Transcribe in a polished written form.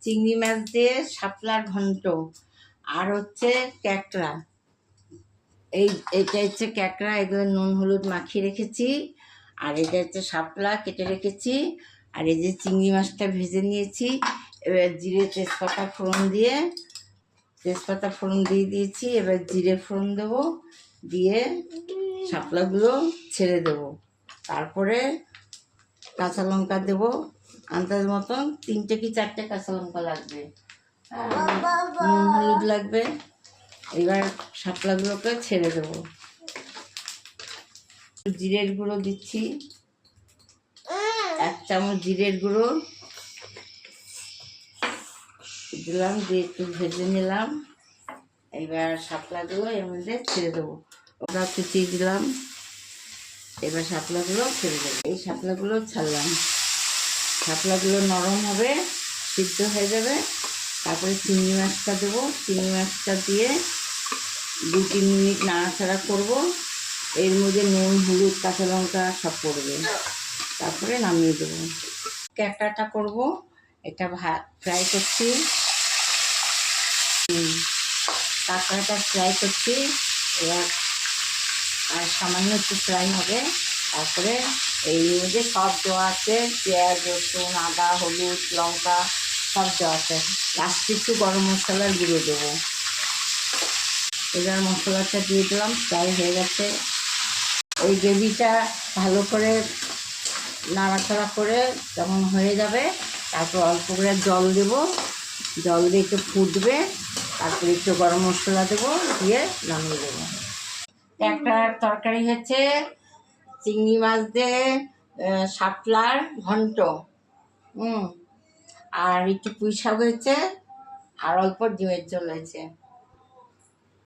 চিংড়ি মাছ দিয়ে শাপলার ঘন্ট, আর হচ্ছে ক্যাকড়া। এটা হচ্ছে ক্যাকড়া, এগুলো নুন হলুদ মাখিয়ে রেখেছি। আর এটা হচ্ছে শাপলা কেটে রেখেছি। আর এই যে চিংড়ি মাছটা ভেজে নিয়েছি। এবার জিরে তেজপাতা ফোড়ন দিয়ে দিয়েছি। এবার জিরে ফোড়ন দেবো, দিয়ে শাপলাগুলো ছেড়ে দেবো। তারপরে কাঁচা লঙ্কা দেবো আন্দাজ মতন, 3টে কি 4টে কাঁচা লঙ্কা লাগবে, নুন হলুদ লাগবে। এবার শাপলাগুলোকে ছেড়ে দেবো। জিরের গুঁড়ো দিচ্ছি, 1 চামচ জিরের গুঁড়ো দিলাম, দিয়ে একটু ভেজে নিলাম। এবার শাপলাগুলো এর মধ্যে ছেড়ে দেবো। ওটা কুচিয়ে দিলাম। এবার শাপলাগুলো ছেড়ে দেবো। এই শাপলাগুলো ছাড়লাম। শাপলাগুলো নরম হবে, সিদ্ধ হয়ে যাবে। তারপরে চিংড়ি মাছটা দেবো। চিংড়ি মাছটা দিয়ে 2-3 মিনিট নাড়াচাড়া করবো। এর মধ্যে নুন হলুদ কাঁচা লঙ্কা সব পড়বে। তারপরে নামিয়ে দেবো। ক্যাকড়াটা করবো, এটা ফ্রাই করছি। কাঁকড়াটা ফ্রাই করছি। এবার আর সামান্য একটু ফ্রাই হবে। তারপরে এই মধ্যে সব দেওয়া আছে, পেঁয়াজ রসুন আদা হলুদ লঙ্কা সব দেওয়া আছে। লাস্টে একটু গরম মশলার গুঁড়ো দেবো। এবার মশলাটা দিয়ে দিলাম, ফ্রাই হয়ে গেছে। এই গ্রেভিটা ভালো করে নাড়াচাড়া করে যখন হয়ে যাবে, তারপর অল্প করে জল দেবো। জল দিয়ে একটু ফুটবে, তারপরে একটু গরম মশলা দেবো, দিয়ে নামিয়ে দেবো। একটা তরকারি হচ্ছে চিংড়ি মাছ দিয়ে শাপলার ঘন্ট, আর একটু পুঁই শাক হয়েছে, আর অল্প ডিমের ঝোল হয়েছে।